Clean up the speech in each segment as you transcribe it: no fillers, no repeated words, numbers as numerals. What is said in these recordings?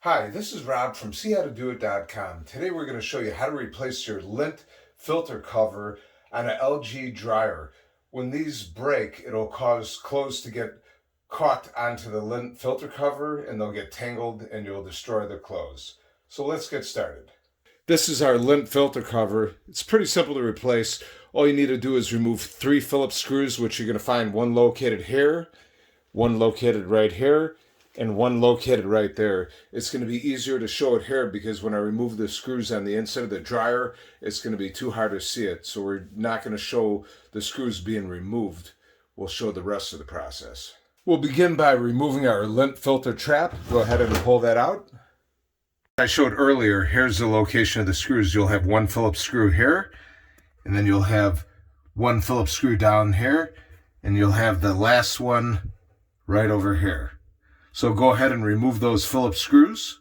Hi, this is Rob from SeeHowToDoIt.com. Today we're going to show you how to replace your lint filter cover on an LG dryer. When these break, it'll cause clothes to get caught onto the lint filter cover and they'll get tangled and you'll destroy the clothes. So let's get started. This is our lint filter cover. It's pretty simple to replace. All you need to do is remove 3 Phillips screws, which you're going to find one located here, one located right here, and one located right there. It's going to be easier to show it here because when I remove the screws on the inside of the dryer, it's going to be too hard to see it. So we're not going to show the screws being removed. We'll show the rest of the process. We'll begin by removing our lint filter trap. Go ahead and pull that out. I showed earlier, here's the location of the screws. You'll have one Phillips screw here, and then you'll have one Phillips screw down here, and you'll have the last one right over here. So go ahead and remove those Phillips screws.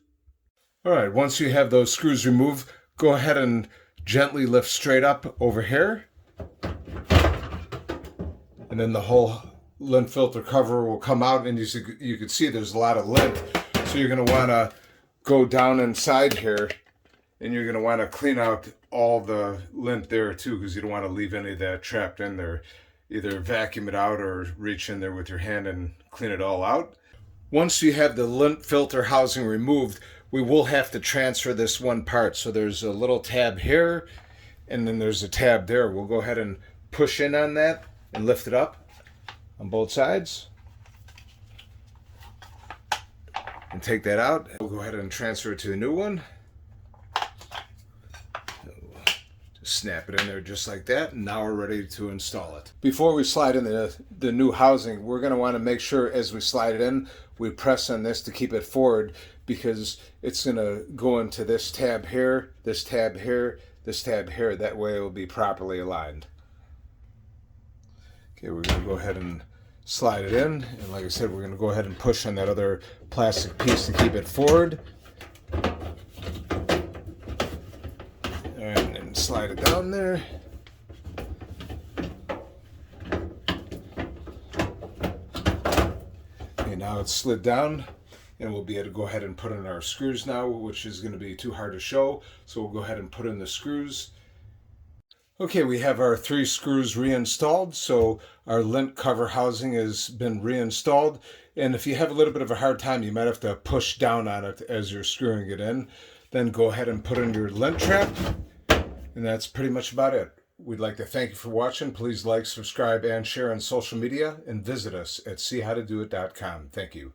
All right, once you have those screws removed, go ahead and gently lift straight up over here. And then the whole lint filter cover will come out, and you can see there's a lot of lint. So you're going to want to go down inside here, and you're going to want to clean out all the lint there too, because you don't want to leave any of that trapped in there. Either vacuum it out or reach in there with your hand and clean it all out. Once you have the lint filter housing removed, we will have to transfer this one part. So there's a little tab here, and then there's a tab there. We'll go ahead and push in on that and lift it up on both sides. And take that out. We'll go ahead and transfer it to the new one. Just snap it in there just like that, and now we're ready to install it. Before we slide in the new housing, we're going to want to make sure as we slide it in, we press on this to keep it forward, because it's going to go into this tab here, this tab here, this tab here. That way it will be properly aligned. Okay, we're going to go ahead and slide it in, and like I said, we're going to go ahead and push on that other plastic piece to keep it forward. And then slide it down there. Okay, now it's slid down, and we'll be able to go ahead and put in our screws now, which is going to be too hard to show. So we'll go ahead and put in the screws. Okay, we have our 3 screws reinstalled, so our lint cover housing has been reinstalled. And if you have a little bit of a hard time, you might have to push down on it as you're screwing it in. Then go ahead and put in your lint trap, and that's pretty much about it. We'd like to thank you for watching. Please like, subscribe, and share on social media, and visit us at SeeHowToDoIt.com. Thank you.